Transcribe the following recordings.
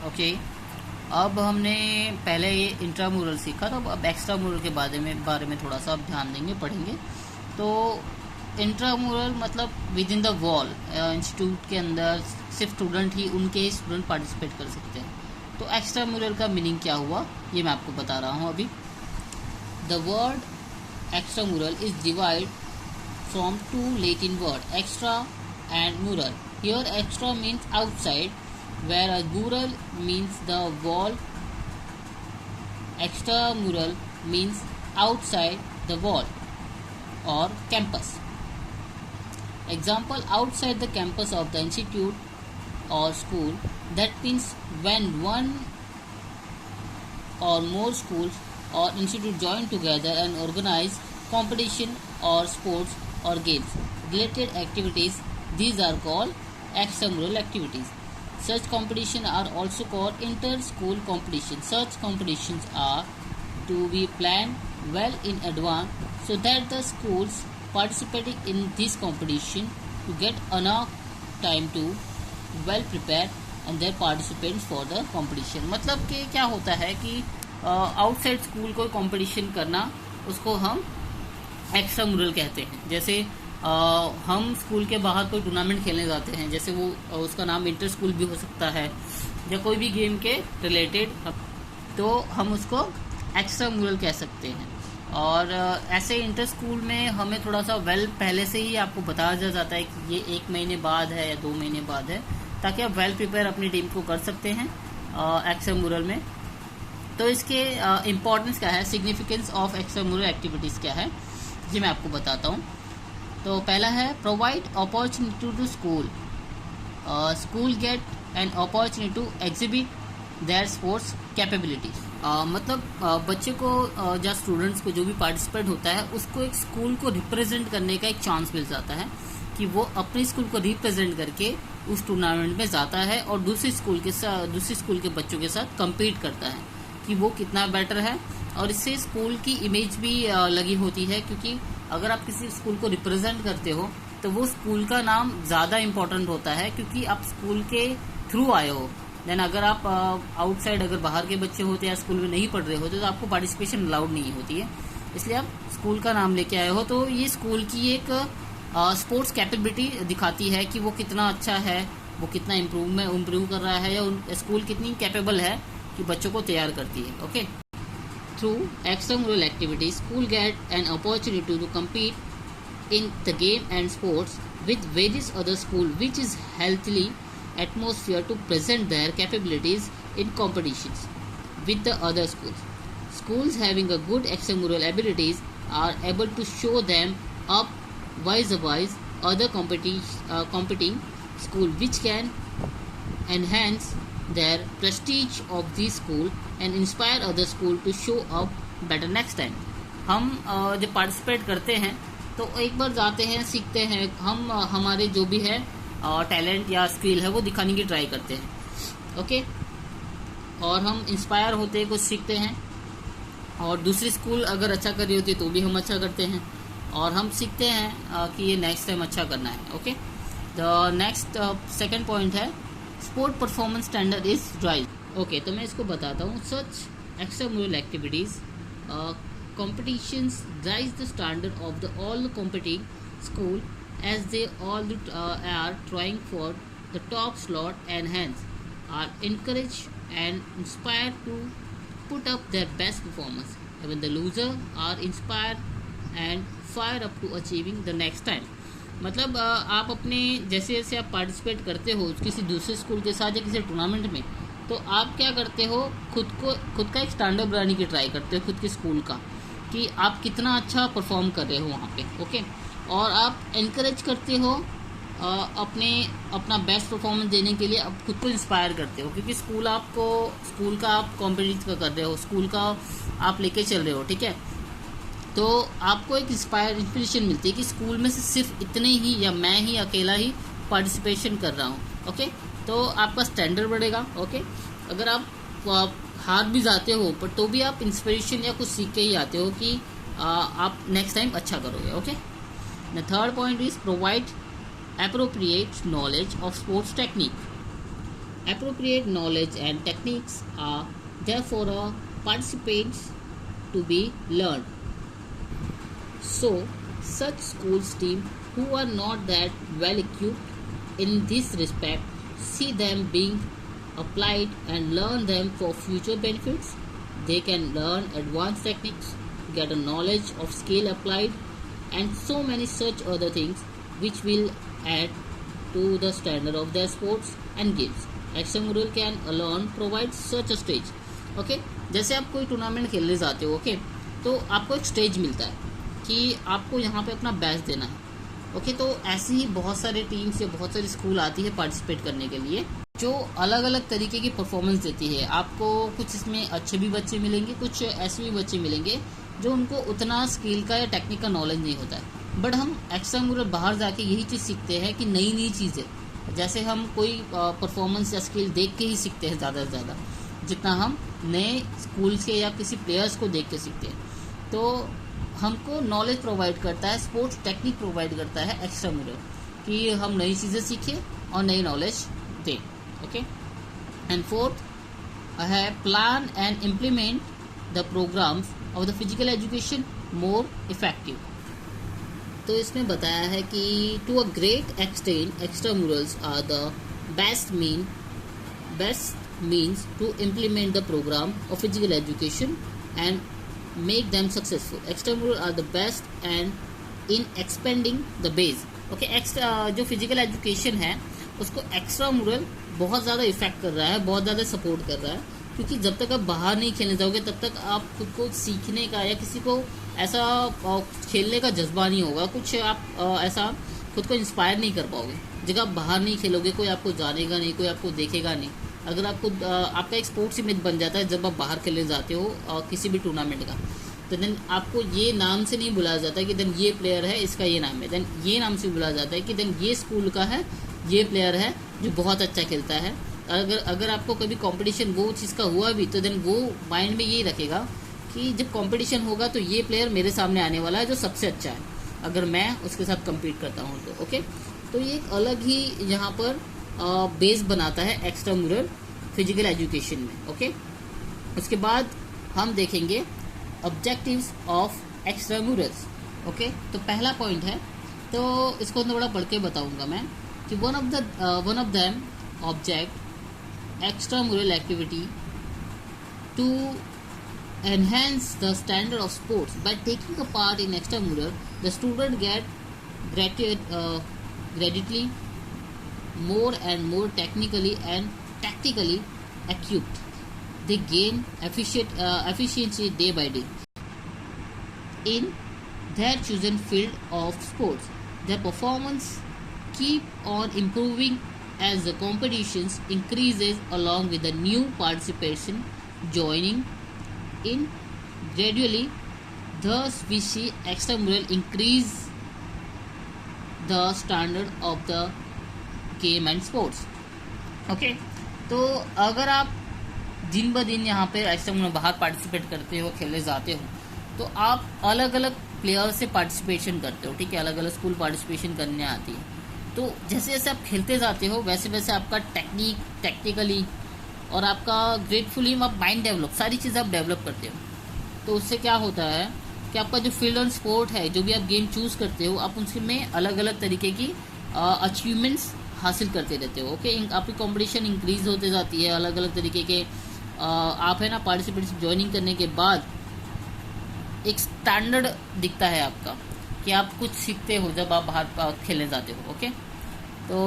Okay, अब हमने पहले ये इंट्रामुरल सीखा, तो अब एक्स्ट्रामुरल के बारे में थोड़ा सा अब ध्यान देंगे, पढ़ेंगे। तो इंट्रामुरल मतलब with in the wall, institute के अंदर सिर्फ स्टूडेंट ही, उनके स्टूडेंट पार्टिसिपेट कर सकते हैं। तो एक्स्ट्रामुरल का मीनिंग क्या हुआ ये मैं आपको बता रहा हूँ अभी। The word extramural is divide from two Latin word extra and mural. Here extra means outside, whereas mural means the wall. Extramural means outside the wall or campus. Example, outside the campus of the institute or school. That means when one or more schools or institute join together and organize competition or sports or games related activities, these are called extramural activities. Such competitions are also called inter-school competitions. Such competitions are to be planned well in advance so that the schools participating in this competition to get enough time to well prepare and their participants for the competition. मतलब कि क्या होता है कि outside school कोई competition करना, उसको हम एक्स्ट्रामुरल कहते हैं। जैसे हम स्कूल के बाहर कोई टूर्नामेंट खेलने जाते हैं, जैसे वो उसका नाम इंटर स्कूल भी हो सकता है या कोई भी गेम के रिलेटेड, तो हम उसको एक्स्ट्रामुरल कह सकते हैं। और ऐसे इंटर स्कूल में हमें थोड़ा सा पहले से ही आपको बताया जाता है कि ये 1 महीने बाद है या 2 महीने बाद है, ताकि आप वेल प्रिपेयर अपनी टीम को कर सकते हैं एक्स्ट्रामुरल में। तो इसके इम्पोर्टेंस क्या है, सिग्निफिकेंस ऑफ एक्स्ट्रामुरल एक्टिविटीज़ क्या है, ये मैं आपको बताता हूँ। तो पहला है provide opportunity to school. School get an opportunity to exhibit their sports capabilities. मतलब बच्चे को या स्टूडेंट्स को जो भी पार्टिसिपेट होता है उसको एक स्कूल को रिप्रेजेंट करने का एक चांस मिल जाता है कि वो अपने स्कूल को रिप्रेजेंट करके उस टूर्नामेंट में जाता है और दूसरे स्कूल के बच्चों के साथ कम्पीट करता है कि वो कितना बेटर है। और इससे स्कूल की इमेज भी लगी होती है, क्योंकि अगर आप किसी स्कूल को रिप्रेजेंट करते हो तो वो स्कूल का नाम ज़्यादा इम्पोर्टेंट होता है, क्योंकि आप स्कूल के थ्रू आए हो। देन अगर आप आउटसाइड, अगर बाहर के बच्चे होते या स्कूल में नहीं पढ़ रहे होते तो आपको पार्टिसिपेशन अलाउड नहीं होती है, इसलिए आप स्कूल का नाम लेके आए हो। तो ये स्कूल की एक स्पोर्ट्स कैपेबिलिटी दिखाती है कि वो कितना अच्छा है, वो कितना इम्प्रूव कर रहा है, या स्कूल कितनी कैपेबल है कि बच्चों को तैयार करती है। Okay, through extramural activities, school get an opportunity to compete in the game and sports with various other schools, which is healthy atmosphere to present their capabilities in competitions with the other schools. Schools having a good extramural abilities are able to show them up vice other competing school, which can enhance their prestige of this school and inspire other school to show up better next time. हम जब participate करते हैं तो एक बार जाते हैं, सीखते हैं, हम हमारे जो भी है टैलेंट या स्किल है वो दिखाने की ट्राई करते हैं। ओके, और हम इंस्पायर होते हैं, कुछ सीखते हैं, और दूसरी स्कूल अगर अच्छा कर रही होती है तो भी हम अच्छा करते हैं, और हम सीखते हैं कि ये नेक्स्ट टाइम अच्छा करना है। Okay, the next second point है sport performance standard is raise. Okay, तो मैं इसको बताता हूँ। Such extramural activities competitions raise the standard of the all competing school as they all are trying for the top slot and hence are encouraged and inspired to put up their best performance. Even the loser are inspired and fire up to achieving the next time. मतलब आप अपने जैसे जैसे आप participate करते हो किसी दूसरे स्कूल के साथ या किसी टूर्नामेंट में, तो आप क्या करते हो, खुद का एक स्टैंडर्ड बनाने की ट्राई करते हो खुद के स्कूल का, कि आप कितना अच्छा परफॉर्म कर रहे हो वहाँ पे। ओके, और आप एनकरेज करते हो अपना बेस्ट परफॉर्मेंस देने के लिए, आप खुद को इंस्पायर करते हो, क्योंकि स्कूल का आप कॉम्पिटिशन कर रहे हो, स्कूल का आप लेके चल रहे हो। ठीक है, तो आपको एक इंस्पिरेशन मिलती है कि स्कूल में से सिर्फ इतने ही या मैं ही अकेला ही पार्टिसिपेशन कर रहा हूँ। ओके, तो आपका स्टैंडर्ड बढ़ेगा। ओके, अगर आप हार भी जाते हो पर तो भी आप इंस्पिरेशन या कुछ सीख के ही आते हो कि आप नेक्स्ट टाइम अच्छा करोगे। Okay, the third point is provide appropriate knowledge of sports technique. Appropriate knowledge and techniques are therefore participants to be learned. So, such schools team who are not that well equipped in this respect see them being applied and learn them for future benefits. They can learn advanced techniques, get a knowledge of skill applied, and so many such other things which will add to the standard of their sports and games. Extramural can alone provide such a stage. Okay जैसे आप कोई tournament खेलने जाते हो okay तो आपको एक stage मिलता है कि आपको यहाँ पे अपना बेस्ट देना है ओके तो ऐसे ही बहुत सारे टीम्स या बहुत सारी स्कूल आती है पार्टिसिपेट करने के लिए जो अलग अलग तरीके की परफॉर्मेंस देती है। आपको कुछ इसमें अच्छे भी बच्चे मिलेंगे, कुछ ऐसे भी बच्चे मिलेंगे जो उनको उतना स्किल का या टेक्निक का नॉलेज नहीं होता है, बट हम एक्स्ट्रामुरल बाहर जाके यही चीज़ सीखते हैं कि नई नई चीज़ें, जैसे हम कोई परफॉर्मेंस या स्किल देख के ही सीखते हैं ज़्यादा से ज़्यादा जितना हम नए स्कूल के या किसी प्लेयर्स को देख के सीखते हैं। तो हमको नॉलेज प्रोवाइड करता है, स्पोर्ट्स टेक्निक प्रोवाइड करता है एक्स्ट्रामुरल कि हम नई चीज़ें सीखें और नई नॉलेज दें। ओके एंड फोर्थ है plan and implement the programmes of the physical education more effective. तो इसमें बताया है कि to a great extent extramurals are the best means to implement the program of physical education and make them successful. Extramural are the best and in expanding the base. Okay, जो physical education है उसको एक्स्ट्रामुरल बहुत ज़्यादा effect कर रहा है, बहुत ज़्यादा सपोर्ट कर रहा है, क्योंकि जब तक आप बाहर नहीं खेलने जाओगे तब तक आप खुद को सीखने का या किसी को ऐसा खेलने का जज्बा नहीं होगा, कुछ आप ऐसा खुद को इंस्पायर नहीं कर पाओगे। जब आप बाहर नहीं खेलोगे कोई आपको जानेगा नहीं, कोई आपको देखेगा नहीं। अगर आपको आपका एक स्पोर्ट्स इमेज बन जाता है जब आप बाहर खेलने जाते हो किसी भी टूर्नामेंट का, तो देन आपको ये नाम से नहीं बुलाया जाता कि देन ये प्लेयर है इसका ये नाम है, देन ये नाम से बुलाया जाता है कि देन ये स्कूल का है, ये प्लेयर है जो बहुत अच्छा खेलता है। अगर आपको कभी कंपटीशन वो चीज़ का हुआ भी तो देन वो माइंड में यही रखेगा कि जब कंपटीशन होगा तो ये प्लेयर मेरे सामने आने वाला है जो सबसे अच्छा है, अगर मैं उसके साथ कम्पीट करता हूँ तो। ओके तो ये एक अलग ही यहाँ पर बेस बनाता है एक्स्ट्रामुरल फिजिकल एजुकेशन में। ओके उसके बाद हम देखेंगे ऑब्जेक्टिव्स ऑफ एक्स्ट्रामुरल्स। ओके तो पहला पॉइंट है तो इसको थोड़ा पढ़ के बताऊंगा मैं कि one of them object extramural activity to enhance the standard of sports. By taking a part in extramural, the student get gradually more and more technically and tactically equipped. They gain efficiency day by day in their chosen field of sports. Their performance keep on improving as the competitions increases along with the new participation joining in gradually. Thus we see extramural increase the standard of the game and sports. Okay तो अगर आप दिन ब दिन यहाँ पे एक्स्ट्रामुरल बाहर participate करते हो, खेलने जाते हो, तो आप अलग अलग प्लेयर से पार्टिसिपेशन करते हो, ठीक है, अलग अलग स्कूल पार्टिसिपेशन करने आती है। तो जैसे जैसे आप खेलते जाते हो वैसे वैसे आपका टेक्निकली और आपका ग्रेटफुली आप माइंड डेवलप, सारी चीज़ आप डेवलप करते हो। तो उससे क्या होता है कि आपका जो फील्ड ऑन स्पोर्ट है, जो भी आप गेम चूज़ करते हो, आप उसमें अलग अलग तरीके की अचीवमेंट्स हासिल करते रहते हो। ओके आपकी कंपटीशन इंक्रीज होते जाती है, अलग अलग तरीके के आप है ना पार्टिसिपेट ज्वाइनिंग करने के बाद एक स्टैंडर्ड दिखता है आपका कि आप कुछ सीखते हो जब आप बाहर खेलने जाते हो। ओके तो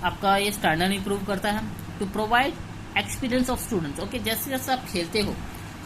आपका ये स्टैंडर्ड इंप्रूव करता है to provide experience of students. Okay जैसे जैसे आप खेलते हो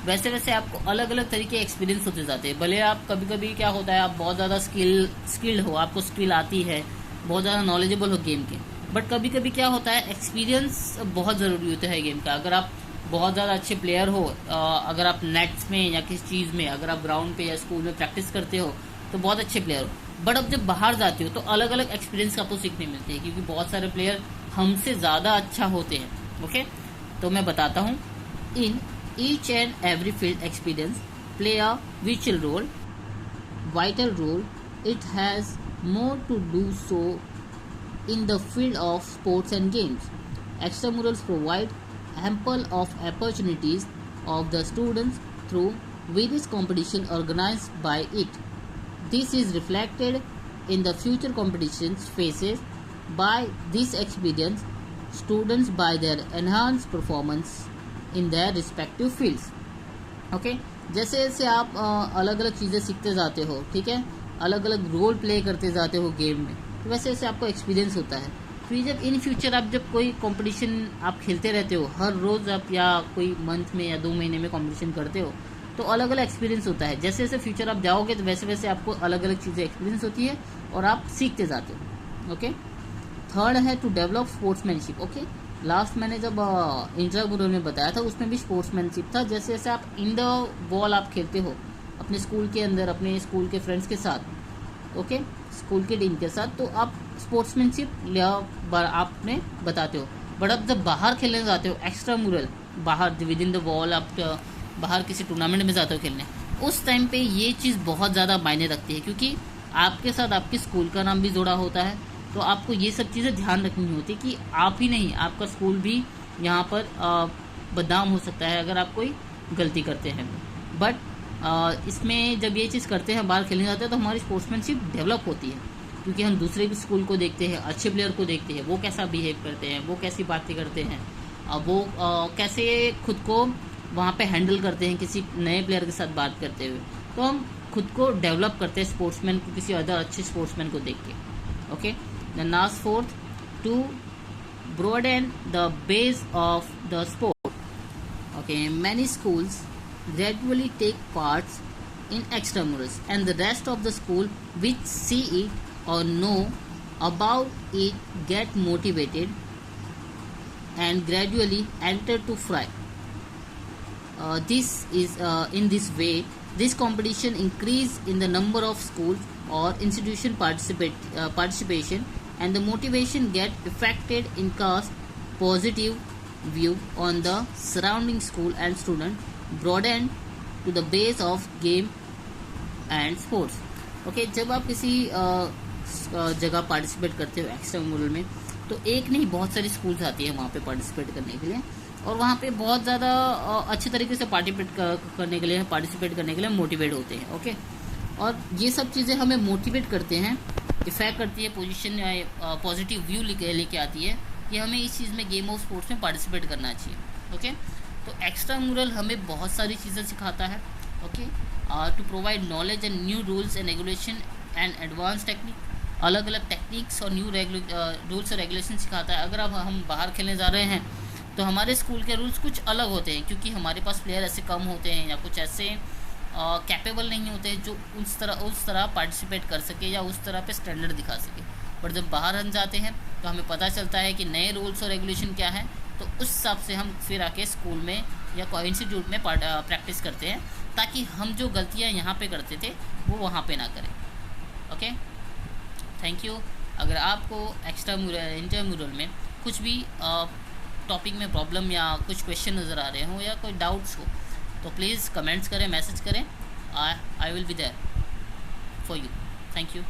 वैसे वैसे आपको अलग अलग तरीके एक्सपीरियंस होते जाते हैं। भले आप कभी कभी क्या होता है आप बहुत ज़्यादा स्किल्ड हो, आपको स्किल आती है, बहुत ज़्यादा नॉलेजेबल हो गेम के, बट कभी कभी क्या होता है एक्सपीरियंस बहुत ज़रूरी होता है गेम का। अगर आप बहुत ज़्यादा अच्छे प्लेयर हो, अगर आप नेट्स में या किसी चीज़ में, अगर आप ग्राउंड पे या स्कूल में प्रैक्टिस करते हो तो बहुत अच्छे प्लेयर हो, बट अब जब बाहर जाते हो तो अलग अलग एक्सपीरियंस आपको सीखने मिलते हैं क्योंकि बहुत सारे प्लेयर हमसे ज़्यादा अच्छा होते हैं। ओके तो मैं बताता हूँ, in each and every field experience play a vital role. It has more to do so in the field of sports and games. Extramurals provide ample of opportunities of the students through various competition organized by it. This is reflected in the future competitions faces by this experience students by their enhanced performance in their respective fields. Okay जैसे जैसे आप अलग अलग चीज़ें सीखते जाते हो, ठीक है, अलग अलग रोल प्ले करते जाते हो गेम में, तो वैसे वैसे आपको एक्सपीरियंस होता है। फिर जब इन फ्यूचर आप जब कोई कंपटीशन आप खेलते रहते हो, हर रोज़ आप या कोई मंथ में या 2 महीने में कंपटीशन करते हो, तो अलग अलग एक्सपीरियंस होता है। जैसे जैसे फ्यूचर आप जाओगे तो वैसे वैसे आपको अलग अलग चीज़ें एक्सपीरियंस होती है और आप सीखते जाते हो। ओके, थर्ड है to develop sportsmanship. Okay, last मैंने जब इंट्रामुरल में बताया था उसमें भी स्पोर्ट्समैनशिप था। जैसे जैसे आप इन द बॉल आप खेलते हो अपने स्कूल के अंदर, अपने स्कूल के फ्रेंड्स के साथ, ओके, स्कूल की टीम के साथ, तो आप स्पोर्ट्समैनशिप आपने बताते हो। बट अब जब बाहर खेलने जाते हो एक्स्ट्रामुरल, बाहर विद इन द वॉल आप बाहर किसी टूर्नामेंट में जाते हो खेलने, उस टाइम पे ये चीज़ बहुत ज़्यादा मायने रखती है, क्योंकि आपके साथ आपके स्कूल का नाम भी जुड़ा होता है। तो आपको ये सब चीज़ें ध्यान रखनी होती है कि आप ही नहीं, आपका स्कूल भी यहाँ पर बदनाम हो सकता है अगर आप कोई गलती करते हैं। बट इसमें जब ये चीज़ करते हैं, बाहर खेलने जाते हैं, तो हमारी स्पोर्ट्समैनशिप डेवलप होती है, क्योंकि हम दूसरे भी स्कूल को देखते हैं, अच्छे प्लेयर को देखते हैं, वो कैसा बिहेव करते हैं, वो कैसी बातें करते हैं, वो कैसे खुद को वहाँ पे हैंडल करते हैं किसी नए प्लेयर के साथ बात करते हुए। तो हम खुद को डेवलप करते हैं स्पोर्ट्समैन को, किसी अदर अच्छे स्पोर्ट्समैन को देख के। Okay, the last fourth, to broaden the base of the sport. Okay, many schools gradually take parts in extramurals, and the rest of the school which see it or know about it get motivated and gradually enter to fry. This is in this way this competition increase in the number of schools or institution participation, and the motivation get affected in cast positive view on the surrounding school and student, broaden to the base of game and sports. Okay, जब आप किसी जगह participate करते हो एक्स्ट्रामुरल में, तो एक नहीं बहुत सारी स्कूल्स आती है वहाँ पे पार्टिसिपेट करने के लिए, और वहाँ पे बहुत ज़्यादा अच्छे तरीके से पार्टिसिपेट करने के लिए मोटिवेट होते हैं। ओके, और ये सब चीज़ें हमें मोटिवेट करते हैं, इफेक्ट करती है, पोजीशन पॉजिटिव व्यू लेके आती है कि हमें इस चीज़ में गेम ऑफ स्पोर्ट्स में पार्टिसिपेट करना चाहिए। ओके, तो एक्स्ट्रामुरल हमें बहुत सारी चीज़ें सिखाता है। Okay, to provide knowledge and new rules and regulation and advance technique, अलग अलग टेक्निक्स और न्यू रूल्स और रेगुलेशन सिखाता है। अगर अब हम बाहर खेलने जा रहे हैं तो हमारे स्कूल के रूल्स कुछ अलग होते हैं, क्योंकि हमारे पास प्लेयर ऐसे कम होते हैं या कुछ ऐसे कैपेबल नहीं होते जो उस तरह पार्टिसिपेट कर सके या उस तरह पे स्टैंडर्ड दिखा सके। पर जब बाहर हम जाते हैं तो हमें पता चलता है कि नए रूल्स और रेगुलेशन क्या है, तो उस हिसाब से हम फिर आके स्कूल में या कोई इंस्टीट्यूट में प्रैक्टिस करते हैं, ताकि हम जो गलतियाँ यहाँ पे करते थे वो वहाँ पे ना करें। Okay, thank you. अगर आपको इंट्रामुरल में कुछ भी टॉपिक में प्रॉब्लम या कुछ क्वेश्चन नज़र आ रहे हो या कोई डाउट्स हो, तो प्लीज़ कमेंट्स करें, मैसेज करें, I will be there for you. Thank you.